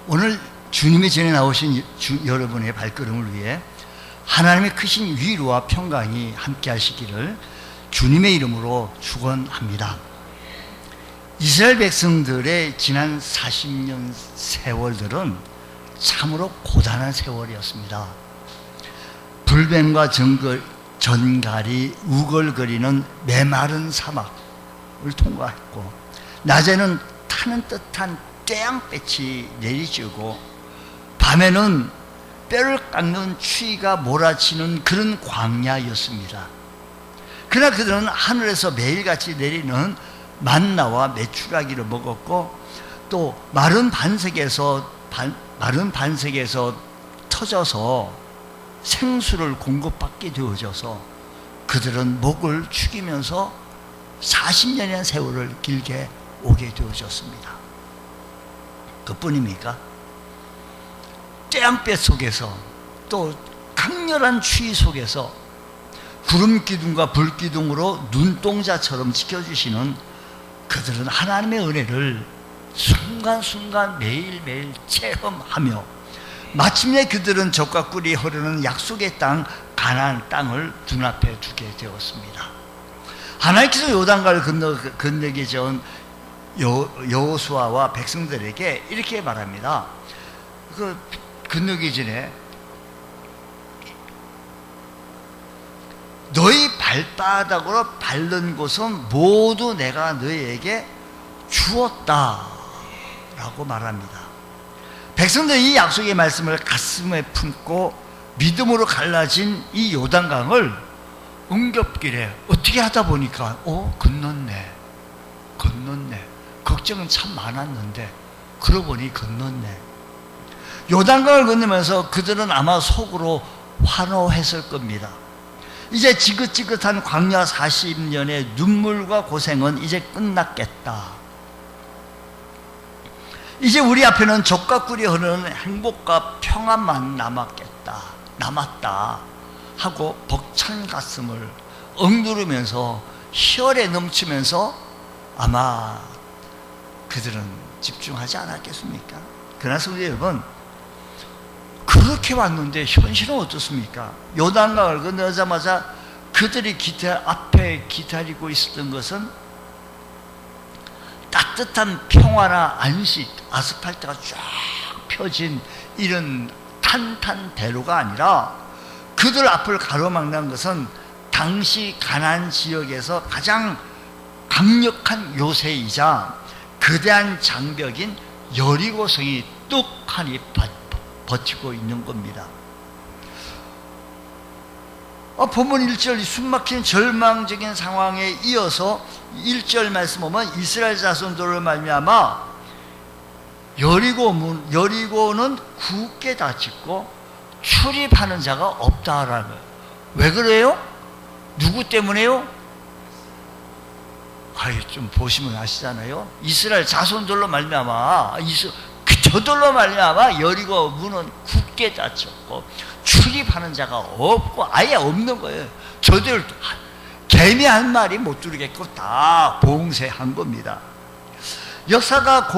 오늘 주님의 전에 나오신 여러분의 발걸음을 위해 하나님의 크신 위로와 평강이 함께 하시기를 주님의 이름으로 축원합니다. 이스라엘 백성들의 지난 40년 세월들은 참으로 고단한 세월이었습니다. 불뱀과 전갈이 우글거리는 메마른 사막을 통과했고, 낮에는 타는 듯한 태양볕이 내리쬐고, 밤에는 뼈를 깎는 추위가 몰아치는 그런 광야였습니다. 그러나 그들은 하늘에서 매일같이 내리는 만나와 메추라기를 먹었고, 또 마른 반석에서 터져서 생수를 공급받게 되어져서 그들은 목을 축이면서 40년의 세월을 길게 오게 되어졌습니다. 그뿐입니까? 태양볕 속에서, 또 강렬한 추위 속에서 구름 기둥과 불 기둥으로 눈동자처럼 지켜주시는 그들은 하나님의 은혜를 순간순간 매일매일 체험하며 마침내 그들은 젖과 꿀이 흐르는 약속의 땅 가나안 땅을 눈앞에 두게 되었습니다. 하나님께서 요단강을 건너기 전 여호수아와 백성들에게 이렇게 말합니다. 건너기 전에 너희 발바닥으로 밟는 곳은 모두 내가 너희에게 주었다 라고 말합니다. 백성들이 이 약속의 말씀을 가슴에 품고 믿음으로 갈라진 이 요단강을 응급길에 어떻게 하다 보니까 건넜네. 걱정은 참 많았는데 그러고 보니 건넜네. 요단강을 건너면서 그들은 아마 속으로 환호했을 겁니다. 이제 지긋지긋한 광야 40년의 눈물과 고생은 이제 끝났겠다. 이제 우리 앞에는 젖과 꿀이 흐르는 행복과 평안만 남았다 하고 벅찬 가슴을 억누르면서 혈에 넘치면서 아마 그들은 집중하지 않았겠습니까? 그러나 성도 여러분, 그렇게 왔는데 현실은 어떻습니까? 요단강을 건너자마자 그들이 앞에 기다리고 있었던 것은 따뜻한 평화나 안식, 아스팔트가 쫙 펴진 이런 탄탄대로가 아니라 그들 앞을 가로막는 것은 당시 가나안 지역에서 가장 강력한 요새이자 거대한 장벽인 여리고성이 뚝하니 버티고 있는 겁니다. 본문 1절 숨막힌 절망적인 상황에 이어서 1절 말씀 보면 이스라엘 자손들을 말미암아 여리고는 굳게 닫혔고 출입하는 자가 없다라는 거예요. 왜 그래요? 누구 때문에요? 좀 보시면 아시잖아요. 이스라엘 자손들로 말미암아, 저들로 말미암아 여리고 문은 굳게 닫혔고 출입하는 자가 없고 아예 없는 거예요. 저들 개미 한 마리 못 들이겠고 다 봉쇄한 겁니다. 역사가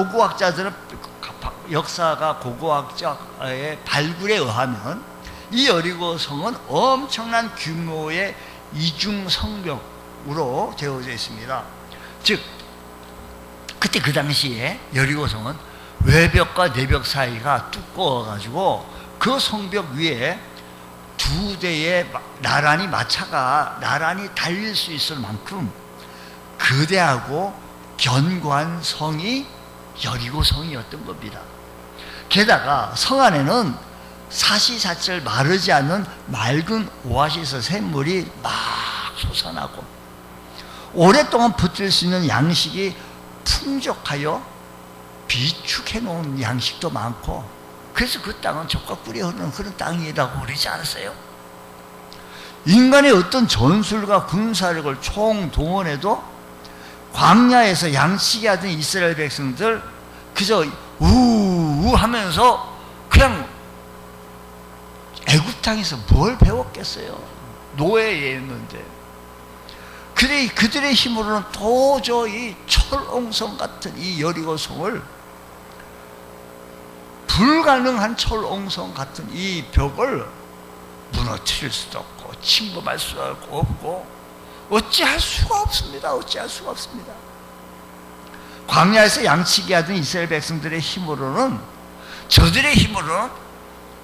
고고학자의 발굴에 의하면 이 여리고성은 엄청난 규모의 이중 성벽으로 되어져 있습니다. 즉 그때 그 당시에 여리고성은 외벽과 내벽 사이가 두꺼워가지고 그 성벽 위에 두 대의 나란히 마차가 나란히 달릴 수 있을 만큼 거대하고 견고한 성이 여리고성이었던 겁니다. 게다가 성 안에는 사시사철 마르지 않는 맑은 오아시스 샘물이 막 솟아나고 오랫동안 버틸 수 있는 양식이 풍족하여 비축해 놓은 양식도 많고, 그래서 그 땅은 젖과 꿀이 흐르는 그런 땅이라고 그러지 않았어요? 인간의 어떤 전술과 군사력을 총동원해도 광야에서 양치기 하던 이스라엘 백성들 그저 우우 하면서 그냥 애굽 땅에서 뭘 배웠겠어요? 노예였는데. 그들의 힘으로는 도저히 철옹성 같은 이 여리고성을 불가능한 철옹성 같은 이 벽을 무너뜨릴 수도 없고 침범할 수도 없고 어찌할 수가 없습니다. 어찌할 수가 없습니다. 광야에서 양치기 하던 이스라엘 백성들의 힘으로는, 저들의 힘으로는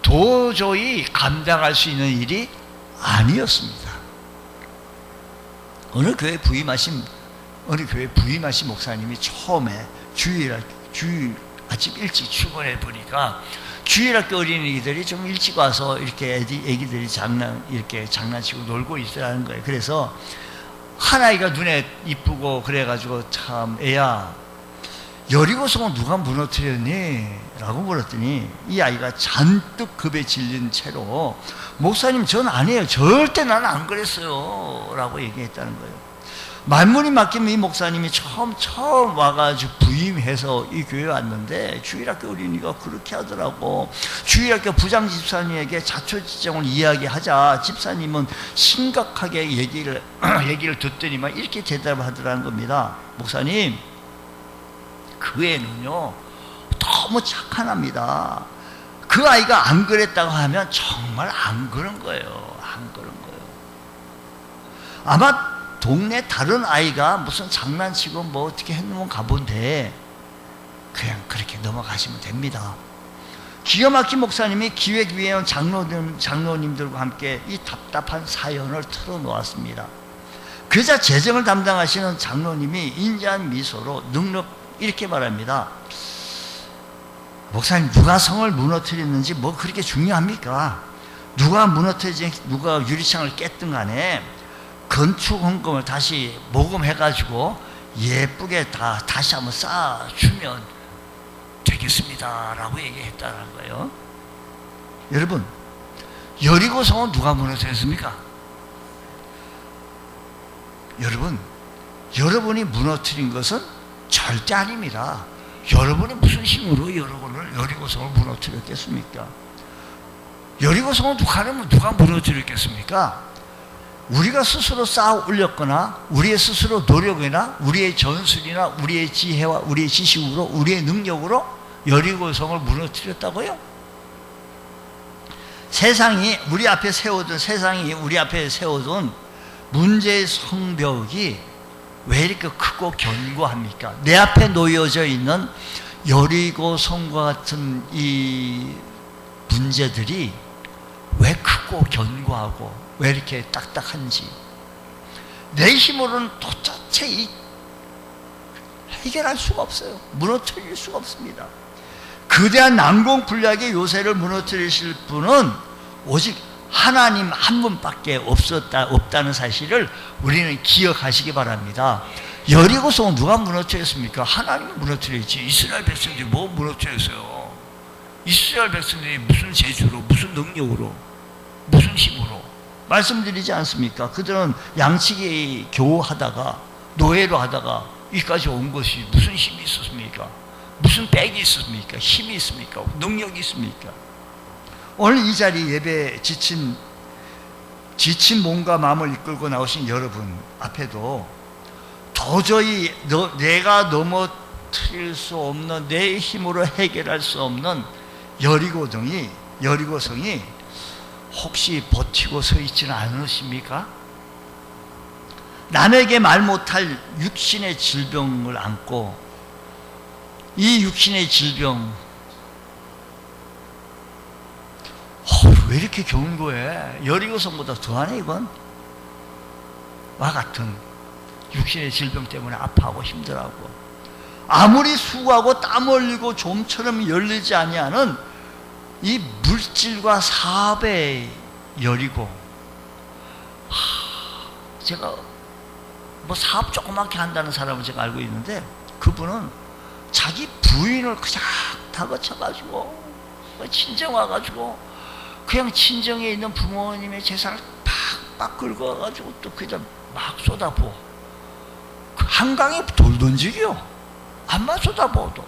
도저히 감당할 수 있는 일이 아니었습니다. 어느 교회 부임하신 목사님이 처음에 아침 일찍 출근해 보니까 주일학교 어린이들이 좀 일찍 와서 이렇게 애기들이 장난치고 놀고 있으라는 거예요. 그래서 한 아이가 눈에 이쁘고 그래가지고, 참 애야, 여리고성은 누가 무너뜨렸니? 라고 물었더니 이 아이가 잔뜩 겁에 질린 채로, 목사님 전 아니에요, 절대 나는 안 그랬어요 라고 얘기했다는 거예요. 말문이 막히면 이 목사님이 처음 와가지고 부임해서 이 교회에 왔는데 주일학교 어린이가 그렇게 하더라고. 주일학교 부장 집사님에게 자초지종을 이야기하자 집사님은 심각하게 얘기를 듣더니만 이렇게 대답을 하더라는 겁니다. 목사님, 그 애는요 너무 착한합니다. 그 아이가 안 그랬다고 하면 정말 안 그런 거예요. 안 그런 거예요. 아마 동네 다른 아이가 무슨 장난치고 뭐 어떻게 했는면 가본데 그냥 그렇게 넘어가시면 됩니다. 기가 막힌 목사님이 기획위에 온 장로님들과 함께 이 답답한 사연을 털어놓았습니다. 그러자 재정을 담당하시는 장로님이 인자한 미소로 넉넉 이렇게 말합니다. 목사님, 누가 성을 무너뜨렸는지 뭐 그렇게 중요합니까? 누가 무너뜨리지, 누가 유리창을 깼든 간에 건축 헌금을 다시 모금해가지고 예쁘게 다시 한번 쌓아주면 되겠습니다 라고 얘기했다는 거예요. 여러분, 여리고성은 누가 무너뜨렸습니까? 여러분, 여러분이 무너뜨린 것은 절대 아닙니다. 여러분이 무슨 힘으로 여리고성을 무너뜨렸겠습니까? 여리고성은 누가 무너뜨렸겠습니까? 우리가 스스로 쌓아 올렸거나 우리의 스스로 노력이나 우리의 전술이나 우리의 지혜와 우리의 지식으로 우리의 능력으로 여리고성을 무너뜨렸다고요? 세상이 우리 앞에 세워둔 문제의 성벽이 왜 이렇게 크고 견고합니까? 내 앞에 놓여져 있는 여리고성과 같은 이 문제들이 왜 크고 견고하고 왜 이렇게 딱딱한지 내 힘으로는 도대체 해결할 수가 없어요. 무너뜨릴 수가 없습니다. 거대한 난공불락의 요새를 무너뜨리실 분은 오직 하나님 한 분밖에 없다는 사실을 우리는 기억하시기 바랍니다. 여리고성은 누가 무너뜨렸습니까? 하나님이 무너뜨렸지. 이스라엘 백성들이 뭐 무너뜨렸어요? 이스라엘 백성들이 무슨 재주로, 무슨 능력으로, 무슨 힘으로 말씀드리지 않습니까? 그들은 양치기 겨우 하다가 노예로 하다가 여기까지 온 것이 무슨 힘이 있었습니까? 무슨 백이 있었습니까? 힘이 있습니까? 능력이 있습니까? 오늘 이 자리 예배 지친 몸과 마음을 이끌고 나오신 여러분 앞에도 도저히 내가 넘어뜨릴 수 없는, 내 힘으로 해결할 수 없는 여리고성이 혹시 버티고 서 있지는 않으십니까? 남에게 말 못할 육신의 질병을 안고 이 육신의 질병 왜 이렇게 견고해? 여리고성보다 더하네 이건. 와 같은 육신의 질병 때문에 아파하고 힘들어하고 아무리 수고하고 땀 흘리고 좀처럼 열리지 아니하는 이 물질과 사업의 여리고, 제가 뭐 사업 조그맣게 한다는 사람을 제가 알고 있는데 그분은 자기 부인을 그냥 다그쳐가지고 친정 와가지고 그냥 친정에 있는 부모님의 재산을 팍팍 긁어가지고 또 그냥 막 쏟아부어. 한강에 돌 던지기요. 암만 쏟아부어도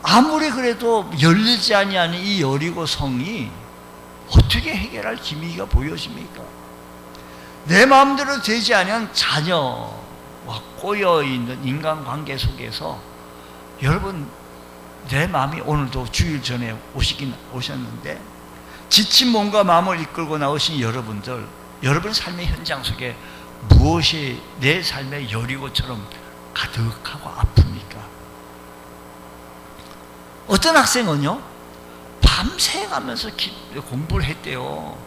아무리 그래도 열리지 아니하는 이 여리고성이 어떻게 해결할 기미가 보여집니까? 내 마음대로 되지 아니한 자녀와 꼬여있는 인간관계 속에서 여러분 내 마음이 오늘도 주일 전에 오셨는데 지친 몸과 마음을 이끌고 나오신 여러분들, 여러분 삶의 현장 속에 무엇이 내 삶의 여리고처럼 가득하고 아픕니까? 어떤 학생은요, 밤새 가면서 공부를 했대요.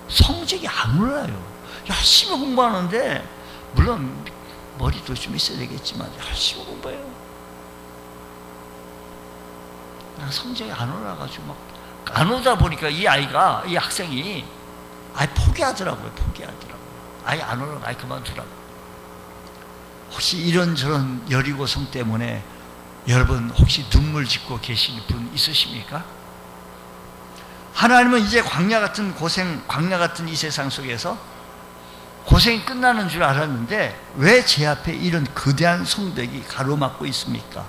성적이 안 올라요. 열심히 공부하는데, 물론 머리도 좀 있어야 되겠지만 열심히 공부해요. 성적이 안 올라가지고 막 안 오다 보니까 이 학생이 아예 포기하더라고요. 아예 안 올라가, 아예 그만두라고. 혹시 이런저런 여리고성 때문에 여러분 혹시 눈물 짓고 계신 분 있으십니까? 하나님은 이제 광야 같은 이 세상 속에서 고생이 끝나는 줄 알았는데 왜 제 앞에 이런 거대한 성벽이 가로막고 있습니까?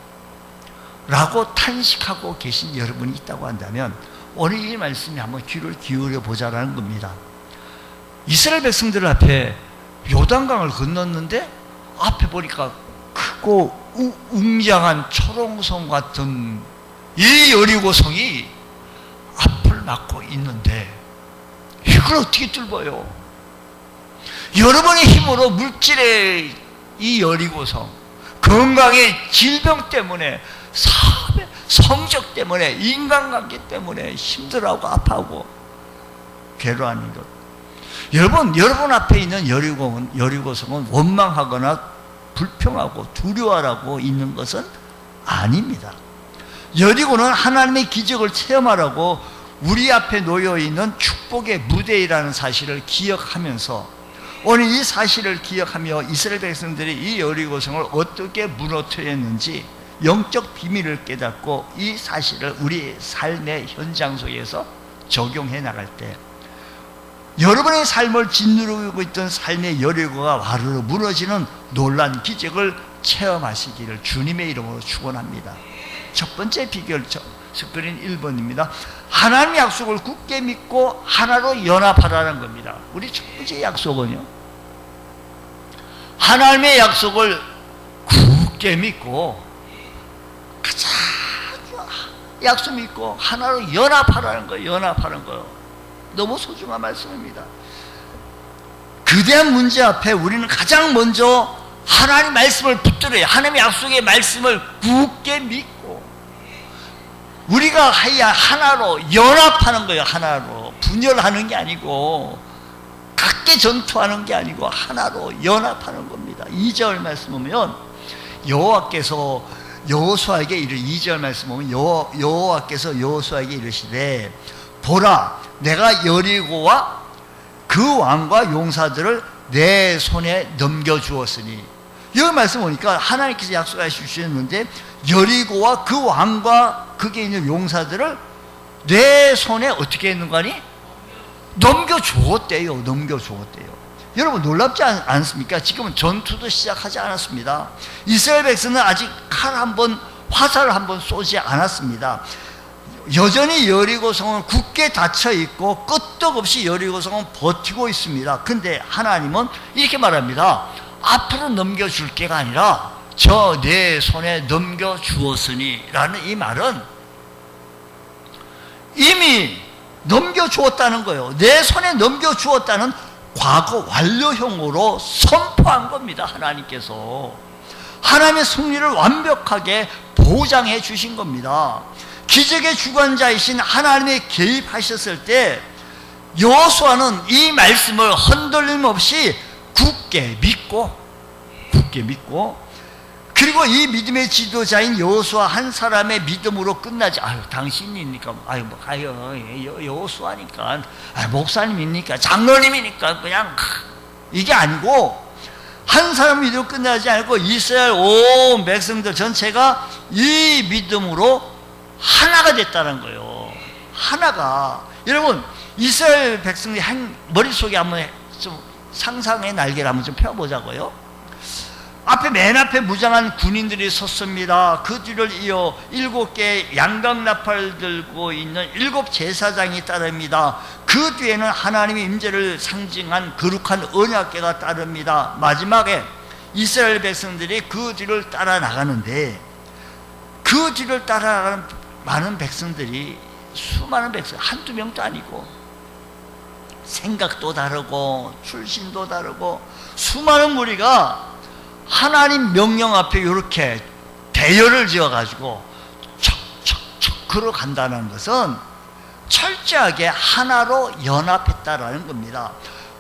라고 탄식하고 계신 여러분이 있다고 한다면 오늘 이 말씀에 한번 귀를 기울여 보자라는 겁니다. 이스라엘 백성들 앞에 요단강을 건넜는데 앞에 보니까 크고 웅장한 초롱성 같은 이 여리고성이 앞을 막고 있는데 이걸 어떻게 뚫어요? 여러분의 힘으로 물질의 이 여리고성, 건강의 질병 때문에, 사업의 성적 때문에, 인간관계 때문에 힘들어하고 아파하고 괴로워하는 것. 여러분 앞에 있는 여리고성은 원망하거나 불평하고 두려워하고 있는 것은 아닙니다. 여리고는 하나님의 기적을 체험하라고 우리 앞에 놓여있는 축복의 무대이라는 사실을 기억하면서 오늘 이 사실을 기억하며 이스라엘 백성들이 이 여리고성을 어떻게 무너뜨렸는지 영적 비밀을 깨닫고 이 사실을 우리 삶의 현장 속에서 적용해 나갈 때 여러분의 삶을 짓누르고 있던 삶의 여리고가 와르르 무너지는 놀란 기적을 체험하시기를 주님의 이름으로 축원합니다. 첫 번째 비결 스크린 1번입니다. 하나님의 약속을 굳게 믿고 하나로 연합하라는 겁니다. 우리 첫 번째 약속은요, 하나님의 약속을 굳게 믿고 가장 약속 믿고 하나로 연합하라는 거예요. 연합하는 거예요. 너무 소중한 말씀입니다. 거대한 문제 앞에 우리는 가장 먼저 하나님 말씀을 붙들어야, 하나님의 약속의 말씀을 굳게 믿고 우리가 하나로 연합하는 거예요. 하나로 분열하는 게 아니고 각계 전투하는 게 아니고 하나로 연합하는 겁니다. 2절 말씀 보면 여호와께서 여호수아에게 2절 말씀 보면 여호와께서 여호수아에게 이르시되 보라, 내가 여리고와 그 왕과 용사들을 내 손에 넘겨주었으니, 이 말씀 보니까 하나님께서 약속하여 주셨는데 여리고와 그 왕과 그게 있는 용사들을 내 손에 어떻게 했는가 하니? 넘겨주었대요. 여러분 놀랍지 않습니까? 지금은 전투도 시작하지 않았습니다. 이스라엘 백성은 아직 화살을 한 번 쏘지 않았습니다. 여전히 여리고성은 굳게 닫혀 있고 끄떡없이 여리고성은 버티고 있습니다. 근데 하나님은 이렇게 말합니다. 앞으로 넘겨줄 게가 아니라 저 내 손에 넘겨주었으니 라는 이 말은 이미 넘겨주었다는 거예요. 내 손에 넘겨주었다는 과거 완료형으로 선포한 겁니다. 하나님께서 하나님의 승리를 완벽하게 보장해 주신 겁니다. 기적의 주관자이신 하나님이 개입하셨을 때 여호수아는 이 말씀을 흔들림 없이 굳게 믿고 그리고 이 믿음의 지도자인 여호수아 한 사람의 믿음으로 끝나지, 당신이니까, 여호수아니까, 목사님이니까, 장로님이니까, 그냥, 이게 아니고, 한 사람 믿음으로 끝나지 않고 이스라엘 온 백성들 전체가 이 믿음으로 하나가 됐다는 거예요. 하나가. 여러분, 이스라엘 백성이 머릿속에 한번 좀 상상의 날개를 한번 좀 펴보자고요. 맨 앞에 무장한 군인들이 섰습니다. 그 뒤를 이어 7개의 양각나팔 들고 있는 7 제사장이 따릅니다. 그 뒤에는 하나님의 임재를 상징한 거룩한 언약궤가 따릅니다. 마지막에 이스라엘 백성들이 그 뒤를 따라 나가는데 그 뒤를 따라가는 많은 백성들이, 수많은 백성, 한두 명도 아니고 생각도 다르고 출신도 다르고 수많은 무리가 하나님 명령 앞에 이렇게 대열을 지어가지고 척척척 걸어간다는 것은 철저하게 하나로 연합했다라는 겁니다.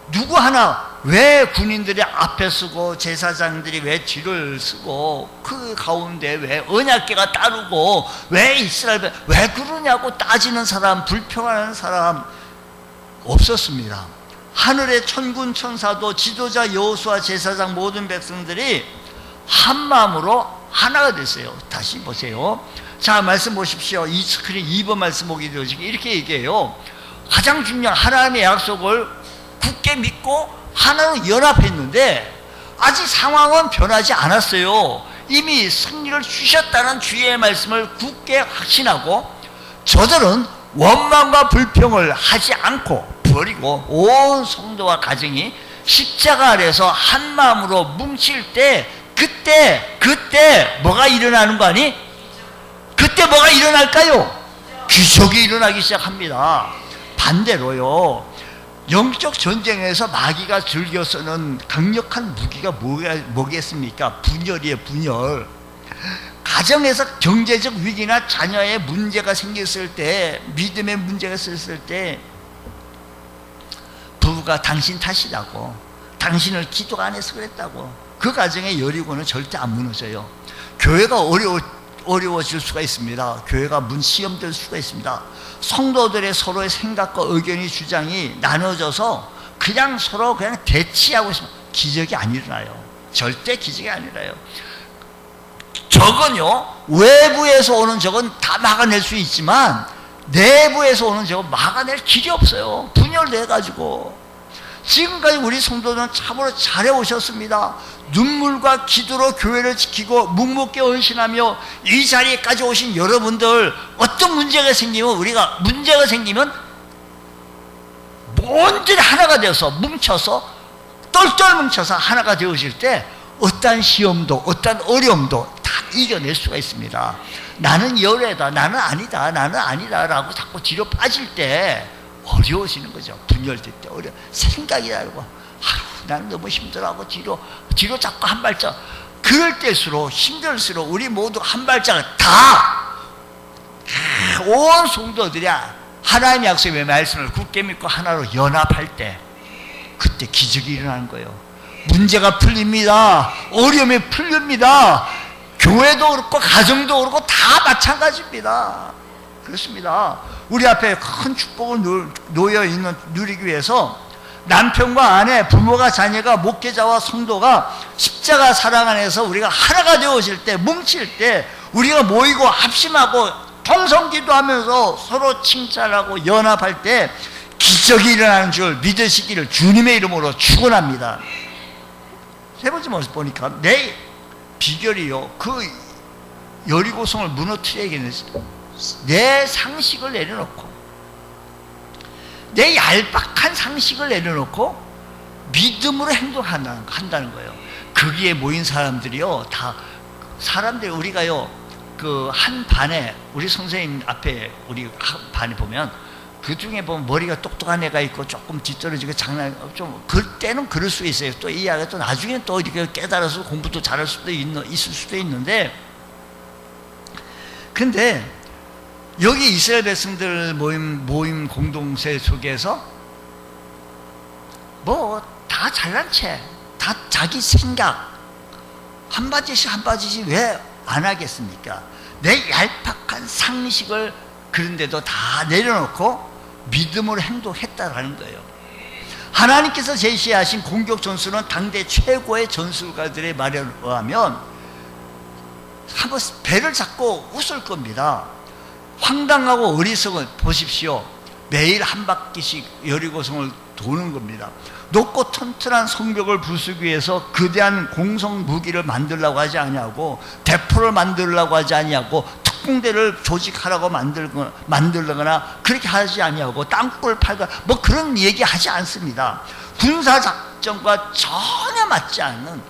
누구 하나, 왜 군인들이 앞에 서고 제사장들이 왜 뒤를 서고 그 가운데 왜 언약궤가 따르고 왜 이스라엘 왜 그러냐고 따지는 사람, 불평하는 사람 없었습니다. 하늘의 천군 천사도 지도자 여호수아 제사장 모든 백성들이 한 마음으로 하나가 됐어요. 다시 보세요. 자, 말씀 보십시오. 이 스크린 2번 말씀 보게 되어지게 이렇게 얘기해요. 가장 중요한 하나님의 약속을 굳게 믿고 하나로 연합했는데 아직 상황은 변하지 않았어요. 이미 승리를 주셨다는 주의 말씀을 굳게 확신하고 저들은 원망과 불평을 하지 않고 버리고 온 성도와 가정이 십자가 아래서 한 마음으로 뭉칠 때 그때 뭐가 일어나는 거 아니? 그때 뭐가 일어날까요? 기적이 일어나기 시작합니다. 반대로요, 영적 전쟁에서 마귀가 즐겨 쓰는 강력한 무기가 뭐겠습니까? 분열이에요, 분열. 가정에서 경제적 위기나 자녀의 문제가 생겼을 때, 믿음의 문제가 있었을 때 부부가 당신 탓이라고, 당신을 기도 안 해서 그랬다고, 그 가정의 여리고는 절대 안 무너져요. 교회가 어려워질 수가 있습니다. 교회가 시험될 수가 있습니다. 성도들의 서로의 생각과 의견이 주장이 나눠져서 그냥 서로 그냥 대치하고 있으면 기적이 안 일어나요. 절대 기적이 안 일어나요. 적은요, 외부에서 오는 적은 다 막아낼 수 있지만 내부에서 오는 적은 막아낼 길이 없어요. 분열돼가지고. 지금까지 우리 성도들은 참으로 잘해오셨습니다. 눈물과 기도로 교회를 지키고 묵묵히 헌신하며 이 자리에까지 오신 여러분들, 어떤 문제가 생기면 온전히 하나가 되어서 뭉쳐서 똘똘 뭉쳐서 하나가 되어질 때 어떠한 시험도 어떠한 어려움도 다 이겨낼 수가 있습니다. 나는 열애다, 나는 아니다 라고 자꾸 뒤로 빠질 때 어려워지는 거죠. 분열될 때 생각이 다르고 나는 너무 힘들어하고 뒤로 자꾸 한 발짝, 그럴 때일수록 힘들수록 우리 모두 한 발짝을 다 온 성도들이 하나님의 약속의 말씀을 굳게 믿고 하나로 연합할 때 그때 기적이 일어나는 거예요. 문제가 풀립니다. 어려움이 풀립니다. 교회도 그렇고 가정도 그렇고 다 마찬가지입니다. 그렇습니다. 우리 앞에 큰 축복을 놓여있는 누리기 위해서 남편과 아내, 부모가, 자녀가, 목회자와 성도가 십자가 사랑 안에서 우리가 하나가 되어질 때, 뭉칠 때 우리가 모이고 합심하고 통성기도하면서 서로 칭찬하고 연합할 때 기적이 일어나는 줄 믿으시기를 주님의 이름으로 축원합니다. 세 번째 모습 보니까 내 비결이요, 그 여리고성을 무너뜨리기는 내 상식을 내려놓고, 내 얄팍한 상식을 내려놓고 믿음으로 행동한다는 거예요. 거기에 모인 사람들이요, 다 사람들이, 우리가요 그 한 반에, 우리 선생님 앞에 우리 한 반에 보면 그 중에 보면 머리가 똑똑한 애가 있고 조금 뒤떨어지고 좀 그때는 그럴 수 있어요. 또 이 아이가 또 나중에 또 이렇게 깨달아서 공부도 잘할 수도 있을 수도 있는데, 근데 여기 이스라엘 백성들 모임 공동체 속에서 뭐 다 잘난 채, 다 자기 생각 한바지씩 왜 안 하겠습니까? 내 얄팍한 상식을 그런데도 다 내려놓고 믿음으로 행동했다라는 거예요. 하나님께서 제시하신 공격 전술은 당대 최고의 전술가들의 말에 의하면 한번 배를 잡고 웃을 겁니다. 황당하고 어리석은, 보십시오. 매일 한 바퀴씩 여리고성을 도는 겁니다. 높고 튼튼한 성벽을 부수기 위해서 거대한 공성 무기를 만들려고 하지 아니하고, 대포를 만들려고 하지 아니하고, 특공대를 조직하라고 만들거나 그렇게 하지 아니하고, 땅굴 팔거나 뭐 그런 얘기 하지 않습니다. 군사작전과 전혀 맞지 않는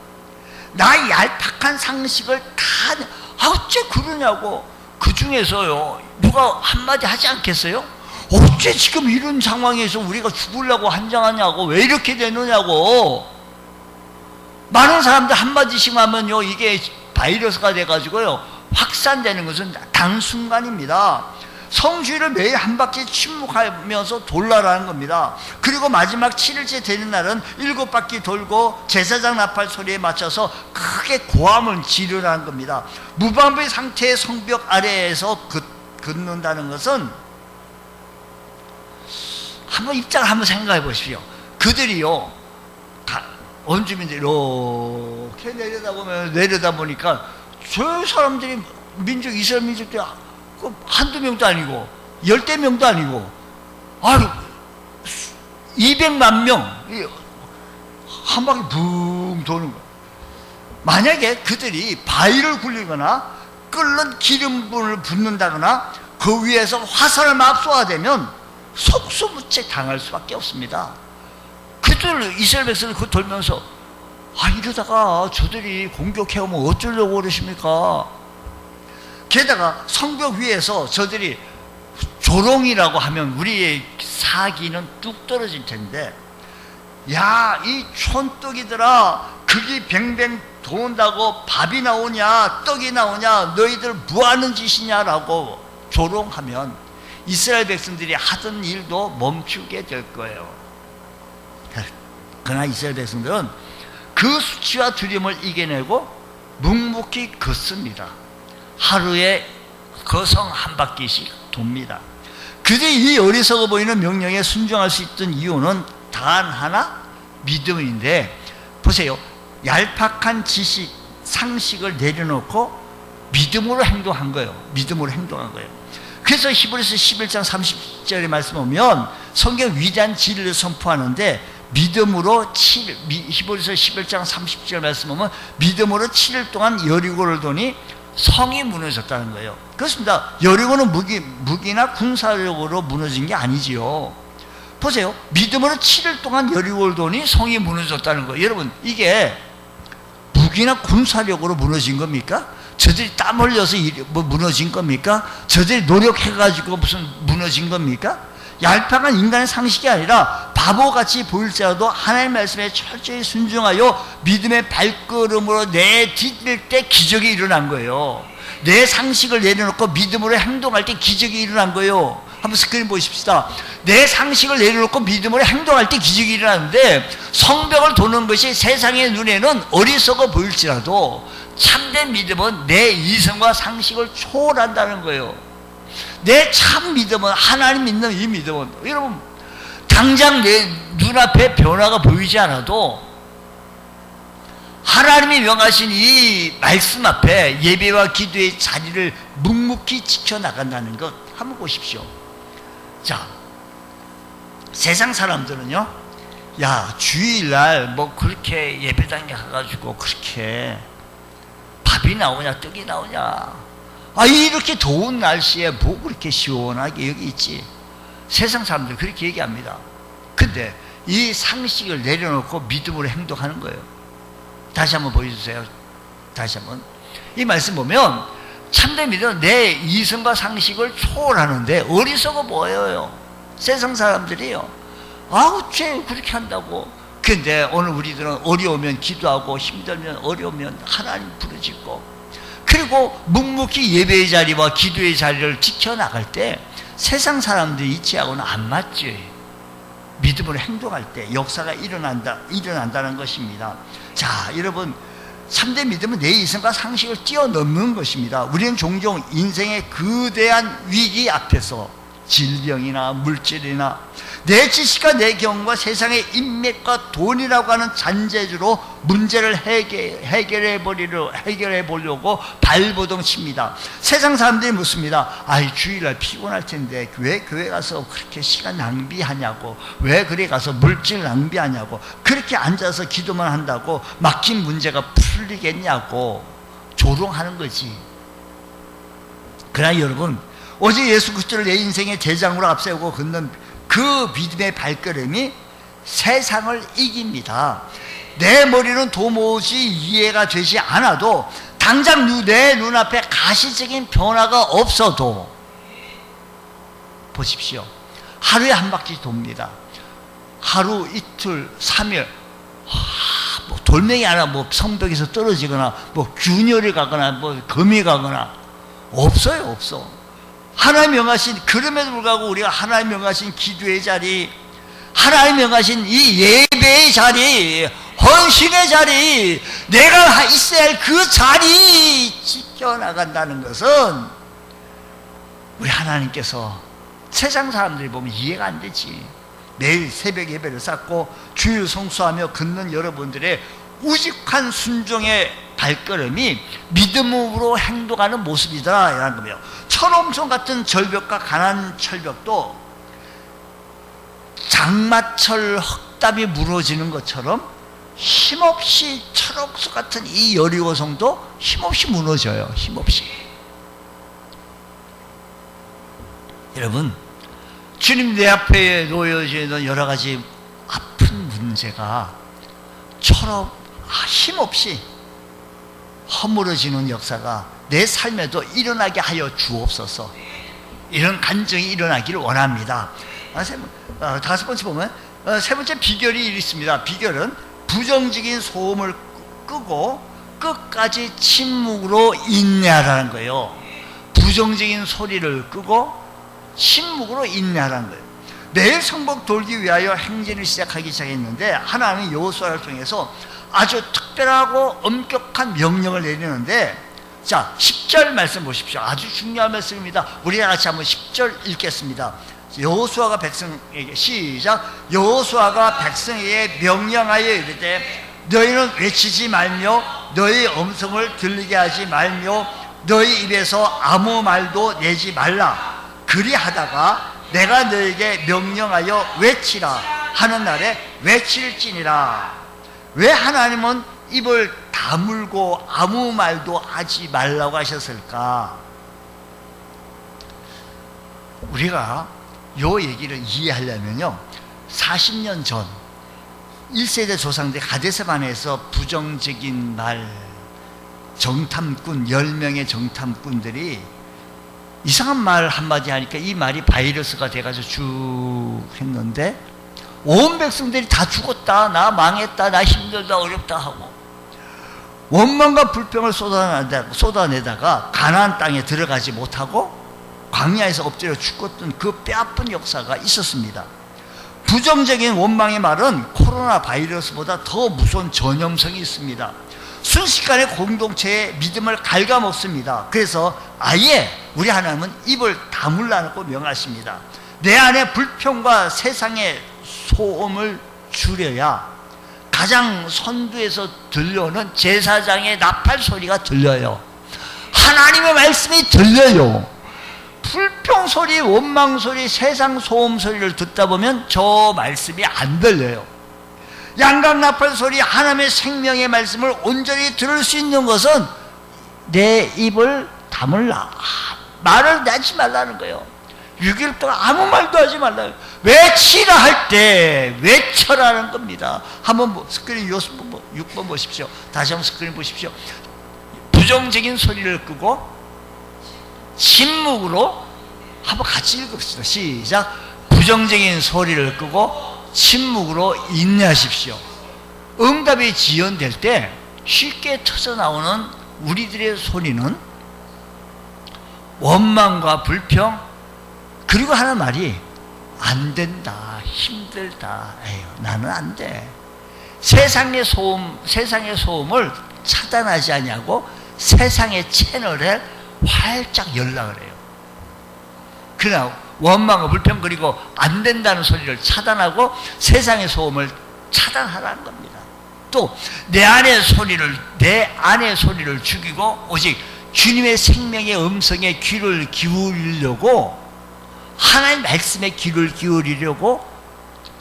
나의 얄팍한 상식을 다 어째 그러냐고, 그 중에서요, 누가 한마디 하지 않겠어요? 어째 지금 이런 상황에서 우리가 죽으려고 한장하냐고, 왜 이렇게 되느냐고. 많은 사람들 한마디씩 하면요, 이게 바이러스가 돼가지고요, 확산되는 것은 단순간입니다. 성주일을 매일 한 바퀴 침묵하면서 돌라라는 겁니다. 그리고 마지막 7일째 되는 날은 7바퀴 돌고 제사장 나팔 소리에 맞춰서 크게 고함을 지르라는 겁니다. 무방비 상태의 성벽 아래에서 긋는다는 것은, 한번 입장을 한번 생각해 보십시오. 그들이요, 원주민들이 이렇게 내려다보니까 저 사람들이 이스라엘 민족들이 한두 명도 아니고 10대 명도 아니고 200만 명 한 바퀴 붕 도는 거예요. 만약에 그들이 바위를 굴리거나 끓는 기름분을 붓는다거나 그 위에서 화살을 맙소하되면 속수무책 당할 수밖에 없습니다. 그들 이스라엘 백성을 그거 돌면서 이러다가 저들이 공격해오면 어쩌려고 그러십니까? 게다가 성벽 위에서 저들이 조롱이라고 하면 우리의 사기는 뚝 떨어질 텐데, 야, 이 촌떡이들아, 그게 뱅뱅 돈다고 밥이 나오냐 떡이 나오냐, 너희들 뭐하는 짓이냐라고 조롱하면 이스라엘 백성들이 하던 일도 멈추게 될 거예요. 그러나 이스라엘 백성들은 그 수치와 두려움을 이겨내고 묵묵히 걷습니다. 하루에 거성 한 바퀴씩 돕니다. 그들이 이 어리석어 보이는 명령에 순종할 수 있던 이유는 단 하나, 믿음인데, 보세요. 얄팍한 지식, 상식을 내려놓고 믿음으로 행동한 거예요. 믿음으로 행동한 거예요. 그래서 히브리서 11장 30절의 말씀 보면 성경 위대한 진리를 선포하는데, 믿음으로 히브리서 11장 30절 말씀 보면 믿음으로 7일 동안 여리고를 도니 성이 무너졌다는 거예요. 그렇습니다. 여리고는 무기나 군사력으로 무너진 게 아니지요. 보세요. 믿음으로 7일 동안 여리고를 도니 성이 무너졌다는 거예요. 여러분, 이게 무기나 군사력으로 무너진 겁니까? 저들이 땀 흘려서 무너진 겁니까? 저들이 노력해가지고 무슨 무너진 겁니까? 얄팍한 인간의 상식이 아니라 바보같이 보일지라도 하나님의 말씀에 철저히 순종하여 믿음의 발걸음으로 내디딜 때 기적이 일어난 거예요. 내 상식을 내려놓고 믿음으로 행동할 때 기적이 일어난 거예요. 한번 스크린 보십시다. 내 상식을 내려놓고 믿음으로 행동할 때 기적이 일어나는데, 성벽을 도는 것이 세상의 눈에는 어리석어 보일지라도 참된 믿음은 내 이성과 상식을 초월한다는 거예요. 내 참 믿음은, 하나님 믿는 이 믿음은, 여러분, 당장 내 눈앞에 변화가 보이지 않아도 하나님이 명하신 이 말씀 앞에 예배와 기도의 자리를 묵묵히 지켜나간다는 것 한번 보십시오. 자, 세상 사람들은요, 야, 주일날 뭐 그렇게 예배당에 가가지고 그렇게 밥이 나오냐 떡이 나오냐, 이렇게 더운 날씨에 뭐 그렇게 시원하게 여기 있지. 세상 사람들 그렇게 얘기합니다. 근데 이 상식을 내려놓고 믿음으로 행동하는 거예요. 다시 한번 보여주세요. 다시 한번. 이 말씀 보면 참된 믿음은 내 이성과 상식을 초월하는데 어리석어 보여요. 세상 사람들이요. 어째 그렇게 한다고. 근데 오늘 우리들은 어려우면 기도하고 힘들면 어려우면 하나님 부르짖고, 그리고 묵묵히 예배의 자리와 기도의 자리를 지켜나갈 때 세상 사람들이 이치하고는 안 맞지. 믿음으로 행동할 때 역사가 일어난다는 것입니다. 자, 여러분, 참된 믿음은 내 이성과 상식을 뛰어넘는 것입니다. 우리는 종종 인생의 거대한 위기 앞에서 질병이나 물질이나 내 지식과 내 경험과 세상의 인맥과 돈이라고 하는 잔재주로 문제를 해결해 보려고 발버둥 칩니다. 세상 사람들이 묻습니다. 주일날 피곤할 텐데 왜 교회 가서 그렇게 시간 낭비하냐고, 왜 그래 가서 물질 낭비하냐고, 그렇게 앉아서 기도만 한다고 막힌 문제가 풀리겠냐고 조롱하는 거지. 그러나 여러분, 오직 예수 그리스도를 내 인생의 대장으로 앞세우고 걷는 그 믿음의 발걸음이 세상을 이깁니다. 내 머리는 도무지 이해가 되지 않아도 당장 내 눈앞에 가시적인 변화가 없어도 보십시오. 하루에 한 바퀴 돕니다. 하루, 이틀, 3일, 뭐 돌멩이 하나 뭐 성벽에서 떨어지거나 뭐 균열이 가거나 뭐 금이 가거나 없어요. 없어. 하나님 명하신, 그럼에도 불구하고 우리가 하나님 명하신 기도의 자리, 하나님 명하신 이 예배의 자리, 헌신의 자리, 내가 있어야 할 그 자리 지켜나간다는 것은 우리 하나님께서 세상 사람들이 보면 이해가 안 되지. 매일 새벽 예배를 쌓고 주일 성수하며 걷는 여러분들의 우직한 순종의 발걸음이 믿음으로 행동하는 모습이다 라는 거예요. 철옹성 같은 절벽과 가난 철벽도 장마철 흙담이 무너지는 것처럼 힘없이 철옹성 같은 이 여리고성도 힘없이 무너져요. 힘없이. 여러분, 주님 내 앞에 놓여지는 여러 가지 아픈 문제가 처럼 힘없이 허물어지는 역사가 내 삶에도 일어나게 하여 주옵소서. 이런 간증이 일어나기를 원합니다. 다섯 번째 보면 세 번째 비결이 있습니다. 비결은 부정적인 소음을 끄고 끝까지 침묵으로 인내하라는 거예요. 부정적인 소리를 끄고 침묵으로 인내하라는 거예요. 매일 성벽 돌기 위하여 행진을 시작했는데 하나님은 여호수아를 통해서 아주 특별하고 엄격한 명령을 내리는데, 자 10절 말씀 보십시오. 아주 중요한 말씀입니다. 우리가 같이 한번 10절 읽겠습니다. 여호수아가 백성에게, 시작. 여호수아가 백성에게 명령하여 이르되 너희는 외치지 말며 너희 음성을 들리게 하지 말며 너희 입에서 아무 말도 내지 말라. 그리하다가 내가 너에게 명령하여 외치라 하는 날에 외칠지니라. 왜 하나님은 입을 다물고 아무 말도 하지 말라고 하셨을까? 우리가 요 얘기를 이해하려면요, 40년 전 1세대 조상들 가데스바네에서 부정적인 말, 정탐꾼 10명의 정탐꾼들이 이상한 말 한마디 하니까 이 말이 바이러스가 돼가지고 쭉 했는데 온 백성들이 다 죽었다, 나 망했다, 나 힘들다, 어렵다 하고 원망과 불평을 쏟아내다가 가나안 땅에 들어가지 못하고 광야에서 엎드려 죽었던 그 뼈아픈 역사가 있었습니다. 부정적인 원망의 말은 코로나 바이러스보다 더 무서운 전염성이 있습니다. 순식간에 공동체의 믿음을 갉아먹습니다. 그래서 아예 우리 하나님은 입을 다물라고 명하십니다. 내 안에 불평과 세상의 소음을 줄여야 가장 선두에서 들려오는 제사장의 나팔 소리가 들려요. 하나님의 말씀이 들려요. 불평 소리, 원망 소리, 세상 소음 소리를 듣다 보면 저 말씀이 안 들려요. 양각 나팔 소리, 하나님의 생명의 말씀을 온전히 들을 수 있는 것은 내 입을 다물라, 말을 내지 말라는 거예요. 6일 동안 아무 말도 하지 말라. 외치라 할 때 외쳐라는 겁니다. 한번 스크린 6번 보십시오. 다시 한번 스크린 보십시오. 부정적인 소리를 끄고 침묵으로 한번 같이 읽읍시다. 시작. 부정적인 소리를 끄고 침묵으로 인내하십시오. 응답이 지연될 때 쉽게 터져나오는 우리들의 소리는 원망과 불평, 그리고 하는 말이 안 된다, 힘들다, 에휴, 나는 안 돼. 세상의 소음을 차단하지 않냐고 세상의 채널에 활짝 연락을 해요. 그러나 원망과 불평, 그리고 안 된다는 소리를 차단하고 세상의 소음을 차단하라는 겁니다. 또 내 안의 소리를 죽이고 오직 주님의 생명의 음성에 귀를 기울이려고, 하나님 말씀에 귀를 기울이려고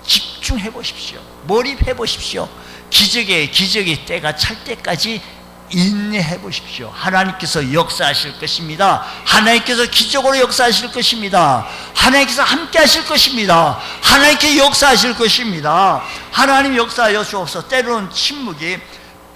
집중해 보십시오. 몰입해 보십시오. 기적의 때가 찰 때까지 인내해 보십시오. 하나님께서 역사하실 것입니다. 하나님께서 기적으로 역사하실 것입니다. 하나님께서 함께 하실 것입니다. 하나님께서 역사하실 것입니다. 하나님 역사하여 주옵소서. 때로는 침묵이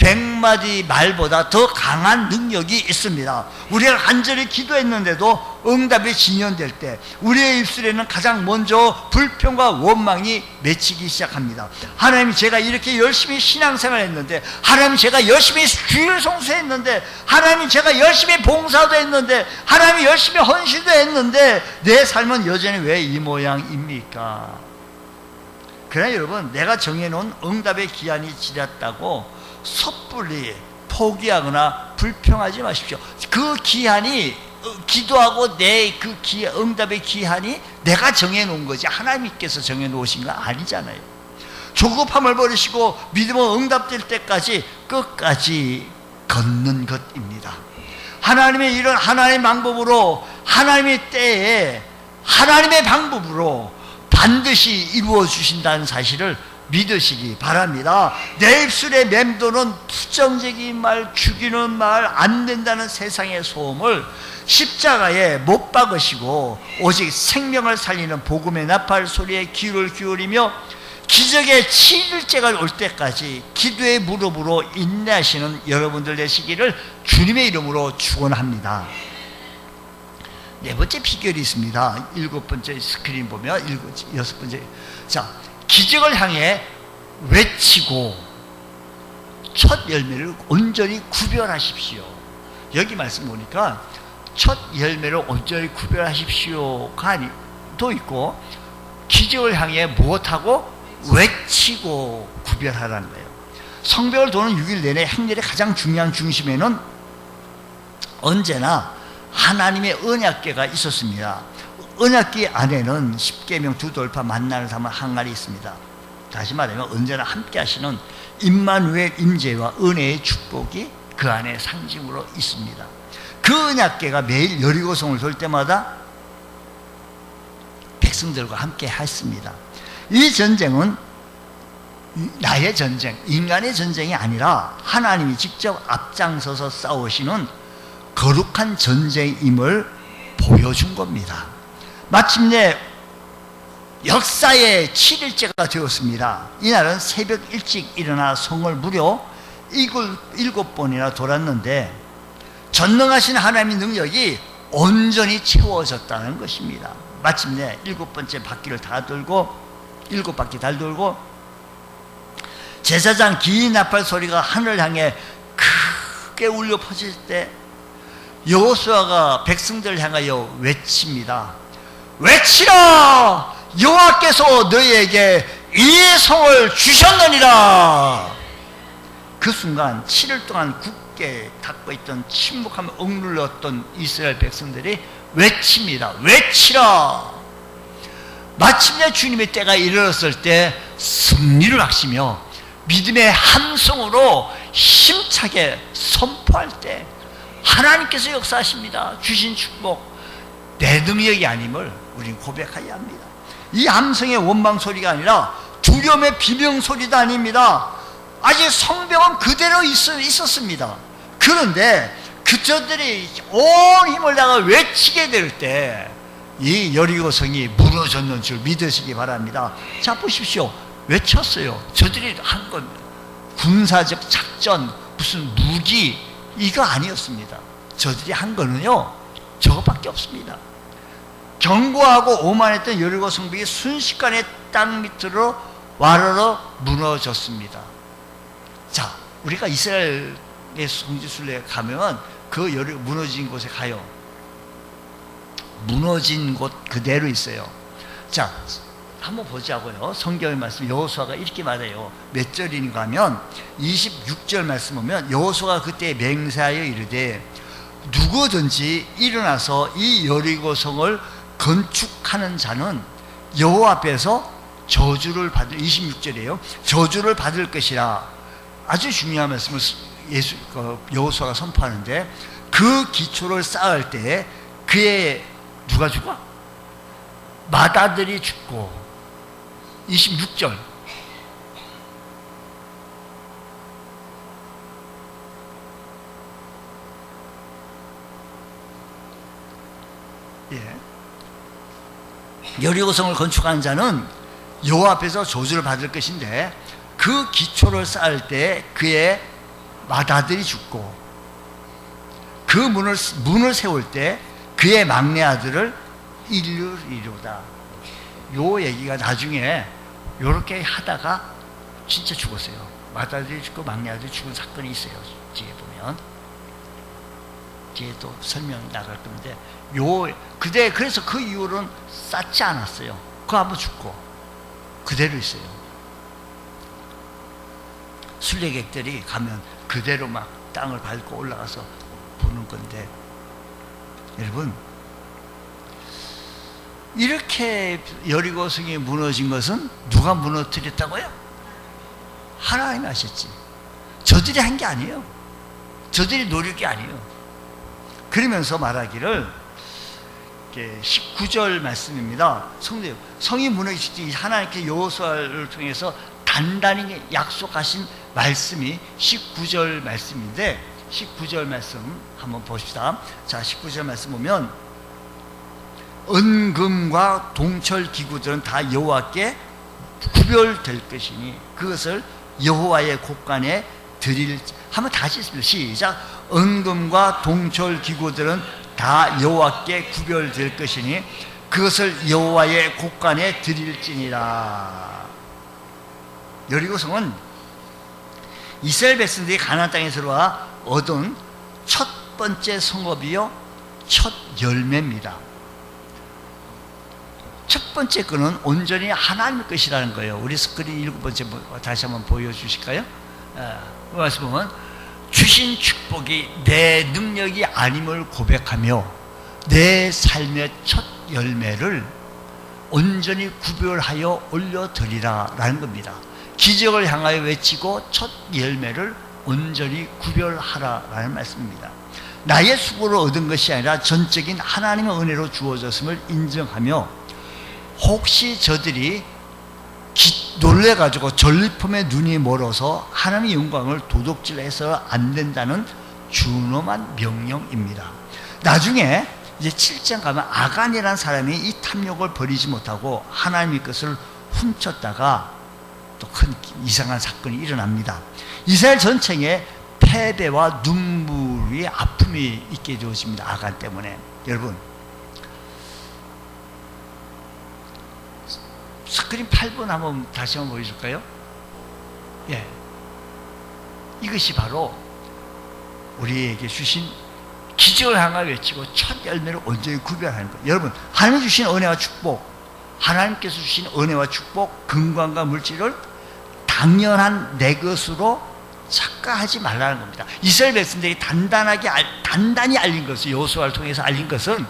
100마디 말보다 더 강한 능력이 있습니다. 우리가 간절히 기도했는데도 응답이 진연될 때 우리의 입술에는 가장 먼저 불평과 원망이 맺히기 시작합니다. 하나님, 제가 이렇게 열심히 신앙생활 했는데, 하나님, 제가 열심히 주일 성수했는데, 하나님, 제가 열심히 봉사도 했는데, 하나님, 열심히 헌신도 했는데 내 삶은 여전히 왜 이 모양입니까? 그러나 여러분, 내가 정해놓은 응답의 기한이 지났다고 섣불리 포기하거나 불평하지 마십시오. 그 기한이, 기도하고 내 그 응답의 기한이 내가 정해놓은 거지 하나님께서 정해놓으신 거 아니잖아요. 조급함을 버리시고 믿음은 응답될 때까지 끝까지 걷는 것입니다. 하나님의 일은 하나님의 방법으로, 하나님의 때에 하나님의 방법으로 반드시 이루어 주신다는 사실을 믿으시기 바랍니다. 내 입술에 맴도는 부정적인 말, 죽이는 말, 안 된다는 세상의 소음을 십자가에 못 박으시고 오직 생명을 살리는 복음의 나팔 소리에 귀를 기울이며 기적의 7일째가 올 때까지 기도의 무릎으로 인내하시는 여러분들 되시기를 주님의 이름으로 축원합니다. 네 번째 비결이 있습니다. 7번째 스크린 보면 6번째. 자, 기적을 향해 외치고 첫 열매를 온전히 구별하십시오. 여기 말씀 보니까 첫 열매를 온전히 구별하십시오가 아니도 있고, 기적을 향해 무엇하고 외치고 구별하라는 거예요. 성벽을 도는 6일 내내 행렬의 가장 중요한 중심에는 언제나 하나님의 언약궤가 있었습니다. 언약궤 안에는 십계명 두 돌파 만나를 담은 항아리 있습니다. 다시 말하면 언제나 함께 하시는 임마누엘 임재와 은혜의 축복이 그 안에 상징으로 있습니다. 그 언약궤가 매일 여리고성을 돌 때마다 백성들과 함께 했습니다. 이 전쟁은 나의 전쟁, 인간의 전쟁이 아니라 하나님이 직접 앞장서서 싸우시는 거룩한 전쟁임을 보여준 겁니다. 마침내 역사의 7일째가 되었습니다. 이날은 새벽 일찍 일어나 성을 무려 7번이나 돌았는데 전능하신 하나님의 능력이 온전히 채워졌다는 것입니다. 마침내 7번째 바퀴를 다 돌고 7바퀴 다 돌고 제사장 긴 나팔 소리가 하늘을 향해 크게 울려 퍼질 때 여호수아가 백성들을 향하여 외칩니다. 외치라! 여호와께서 너희에게 이 성을 주셨느니라. 그 순간 7일 동안 굳게 닫고 있던 침묵하며 억눌렀던 이스라엘 백성들이 외칩니다. 외치라! 마침내 주님의 때가 이르렀을 때 승리를 하시며 믿음의 함성으로 힘차게 선포할 때 하나님께서 역사하십니다. 주신 축복, 내 능력이 아님을 우리는 고백해야 합니다. 이 함성의 원망 소리가 아니라 두려움의 비명 소리도 아닙니다. 아직 성벽은 그대로 있었습니다. 그런데 그저들이 온 힘을 다가 외치게 될 때 이 여리고성이 무너졌는 줄 믿으시기 바랍니다. 자, 보십시오. 외쳤어요. 저들이 한 건 군사적 작전, 무슨 무기, 이거 아니었습니다. 저들이 한 거는요, 저것밖에 없습니다. 견고하고 오만했던 여리고 성벽이 순식간에 땅 밑으로 와르르 무너졌습니다. 자, 우리가 이스라엘의 성지순례에 가면 그 여리고 무너진 곳에 가요. 무너진 곳 그대로 있어요. 자, 한번 보자고요. 성경의 말씀, 여호수아가 이렇게 말해요. 몇 절인가 하면 26절 말씀 보면 여호수아가 그때 맹세하여 이르되 누구든지 일어나서 이 여리고성을 건축하는 자는 여호와 앞에서 저주를 받을, 26절이에요. 저주를 받을 것이라. 아주 중요한 말씀을 여호수아가 선포하는데, 그 기초를 쌓을 때에 그의 누가 죽어? 맏아들이 죽고. 26절. 예. 여리고성을 건축하는 자는 여호와 앞에서 저주를 받을 것인데 그 기초를 쌓을 때 그의 맏아들이 죽고 그 문을 세울 때 그의 막내 아들을 이루다. 요 얘기가 나중에 요렇게 하다가 진짜 죽었어요. 맏아들이 죽고 막내 아들이 죽은 사건이 있어요. 뒤에 보면 뒤에 또 설명 나갈 건데 그래서 그 이후로는 쌓지 않았어요. 그거 한번 죽고 그대로 있어요. 순례객들이 가면 그대로 막 땅을 밟고 올라가서 보는 건데, 여러분 이렇게 여리고성이 무너진 것은 누가 무너뜨렸다고요? 하나님이 하셨지. 저들이 한 게 아니에요. 저들이 노력이 아니에요. 그러면서 말하기를 19절 말씀입니다. 성이 무너질 때 하나님께 여호수아를 통해서 단단히 약속하신 말씀이 19절 말씀인데, 19절 말씀 한번 봅시다. 자, 19절 말씀 보면 은금과 동철 기구들은 다 여호와께 구별될 것이니 그것을 여호와의 곳간에 드릴. 한번 다시 읽습니다. 시작. 은금과 동철 기구들은 다 여호와께 구별될 것이니 그것을 여호와의 곳간에 드릴지니라. 여리고성은 이스라엘 백성들이 가나안 땅에 들어와 얻은 첫 번째 성읍이요 첫 열매입니다. 첫 번째 거는 온전히 하나님의 것이라는 거예요. 우리 스크린 7번째 다시 한번 보여주실까요? 말씀 보면 주신 축복이 내 능력이 아님을 고백하며 내 삶의 첫 열매를 온전히 구별하여 올려드리라 라는 겁니다. 기적을 향하여 외치고 첫 열매를 온전히 구별하라 라는 말씀입니다. 나의 수고로 얻은 것이 아니라 전적인 하나님의 은혜로 주어졌음을 인정하며 혹시 저들이 놀래가지고 전리품에 눈이 멀어서 하나님의 영광을 도둑질해서 안 된다는 준엄한 명령입니다. 나중에 이제 7장 가면 아간이라는 사람이 이 탐욕을 버리지 못하고 하나님의 것을 훔쳤다가 또 큰 이상한 사건이 일어납니다. 이스라엘 전체에 패배와 눈물이 아픔이 있게 되어집니다. 아간 때문에. 여러분 스크린 8번 한번 다시 한번 보여줄까요? 예, 이것이 바로 우리에게 주신 기적을 향하여 외치고 첫 열매를 온전히 구별하는 거예요. 여러분 하나님 주신 은혜와 축복, 하나님께서 주신 은혜와 축복, 건강과 물질을 당연한 내 것으로 착각하지 말라는 겁니다. 이스라엘 백성들이 단단히 알린 것을, 여호수아를 통해서 알린 것은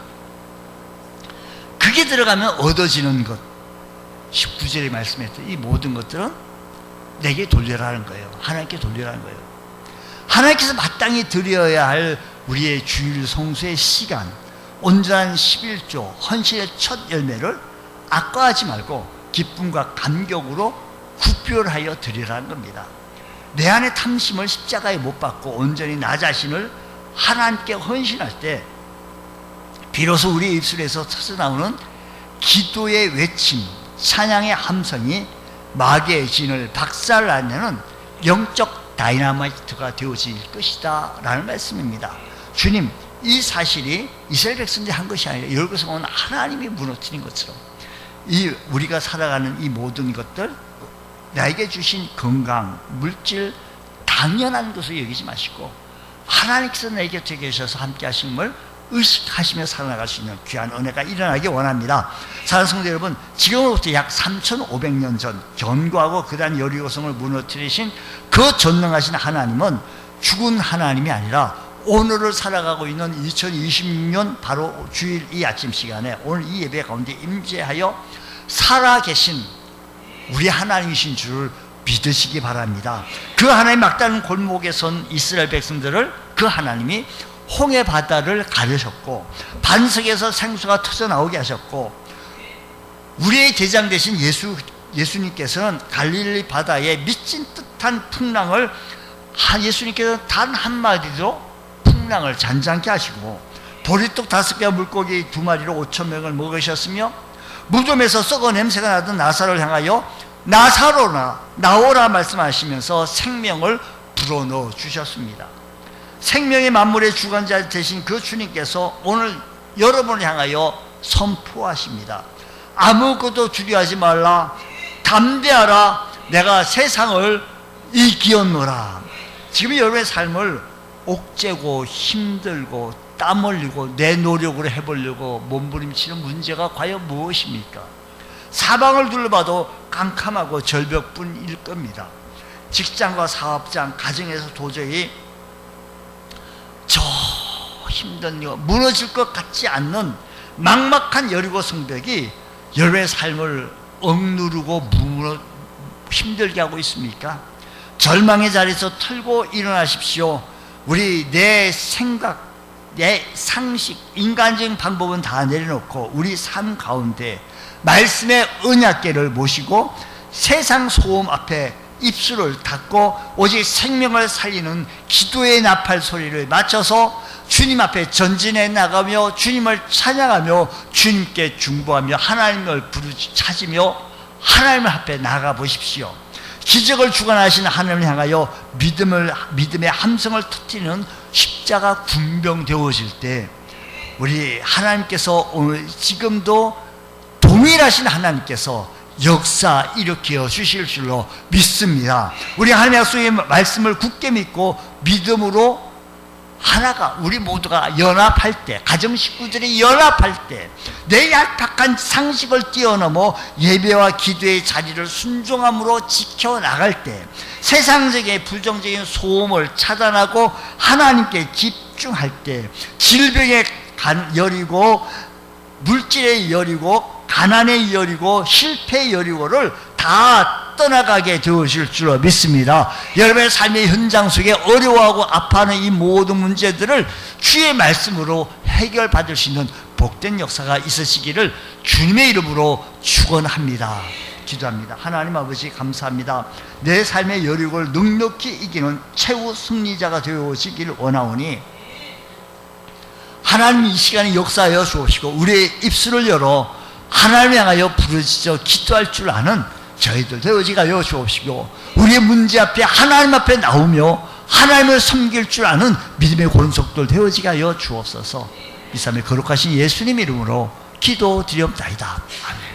그게 들어가면 얻어지는 것, 19절에 말씀했던 이 모든 것들은 내게 돌려라는 거예요. 하나님께 돌려라는 거예요. 하나님께서 마땅히 드려야 할 우리의 주일 성수의 시간, 온전한 11조 헌신의 첫 열매를 아까워하지 말고 기쁨과 감격으로 구별하여 드리라는 겁니다. 내 안의 탐심을 십자가에 못 박고 온전히 나 자신을 하나님께 헌신할 때 비로소 우리 입술에서 터져나오는 기도의 외침, 찬양의 함성이 마귀의 진을 박살내는 영적 다이나마이트가 되어질 것이다 라는 말씀입니다. 주님, 이 사실이 이스라엘 백성들이 한 것이 아니라 여기서 하나님이 무너뜨린 것처럼 우리가 살아가는 이 모든 것들, 나에게 주신 건강, 물질, 당연한 것을 여기지 마시고 하나님께서 내 곁에 계셔서 함께 하심을 의식하시며 살아나갈 수 있는 귀한 은혜가 일어나기 원합니다. 사랑하는 성도 여러분, 지금으로부터 약 3,500년 전 견고하고 그다음 여리고성을 무너뜨리신 그 전능하신 하나님은 죽은 하나님이 아니라 오늘을 살아가고 있는 2026년 바로 주일 이 아침 시간에 오늘 이 예배 가운데 임재하여 살아계신 우리 하나님이신 줄을 믿으시기 바랍니다. 그 하나님 막다른 골목에 선 이스라엘 백성들을 그 하나님이 홍해 바다를 가르셨고 반석에서 생수가 터져나오게 하셨고 우리의 대장 되신 예수님께서는 갈릴리 바다에 미친 듯한 풍랑을 예수님께서 단 한마디로 풍랑을 잔잔케 하시고 보리떡 5개와 물고기 2마리로 5,000명을 먹으셨으며 무덤에서 썩어 냄새가 나던 나사로를 향하여 나사로나 나오라 말씀하시면서 생명을 불어넣어 주셨습니다. 생명의 만물의 주관자 되신 그 주님께서 오늘 여러분을 향하여 선포하십니다. 아무것도 두려워하지 말라. 담대하라. 내가 세상을 이기었노라. 지금 여러분의 삶을 옥죄고 힘들고 땀 흘리고 내 노력으로 해보려고 몸부림치는 문제가 과연 무엇입니까? 사방을 둘러봐도 깜깜하고 절벽뿐일 겁니다. 직장과 사업장, 가정에서 도저히 저 힘든 거 무너질 것 같지 않는 막막한 여리고 성벽이 여러분의 삶을 억누르고 힘들게 하고 있습니까? 절망의 자리에서 털고 일어나십시오. 우리 내 생각, 내 상식, 인간적인 방법은 다 내려놓고 우리 삶 가운데 말씀의 언약궤를 모시고 세상 소음 앞에 입술을 닫고 오직 생명을 살리는 기도의 나팔 소리를 맞춰서 주님 앞에 전진해 나가며 주님을 찬양하며 주님께 중보하며 하나님을 찾으며 하나님 앞에 나가 보십시오. 기적을 주관하시는 하나님을 향하여 믿음의 함성을 터뜨리는 십자가 군병 되어질 때 우리 하나님께서 오늘 지금도 동일하신 하나님께서 역사 일으켜 주실 줄로 믿습니다. 우리 하나님의 약속의 말씀을 굳게 믿고 믿음으로 하나가 우리 모두가 연합할 때, 가정 식구들이 연합할 때, 내 얄팍한 상식을 뛰어넘어 예배와 기도의 자리를 순종함으로 지켜나갈 때, 세상적인 부정적인 소음을 차단하고 하나님께 집중할 때, 질병에 여리고 물질에 여리고 가난에 여리고 실패에 여리고를 다 떠나가게 되어질 줄로 믿습니다. 여러분의 삶의 현장 속에 어려워하고 아파하는 이 모든 문제들을 주의 말씀으로 해결받을 수 있는 복된 역사가 있으시기를 주님의 이름으로 축원합니다. 기도합니다. 하나님 아버지 감사합니다. 내 삶의 여리고를 넉넉히 이기는 최후 승리자가 되어지기를 원하오니 하나님 이 시간에 역사하여 주옵시고 우리의 입술을 열어 하나님을 향하여 부르짖어 기도할 줄 아는 저희들 되어지게 하여 주옵시고 우리의 문제 앞에 하나님 앞에 나오며 하나님을 섬길 줄 아는 믿음의 권속들 되어지게 하여 주옵소서. 이 삶의 거룩하신 예수님 이름으로 기도드리옵나이다. 아멘.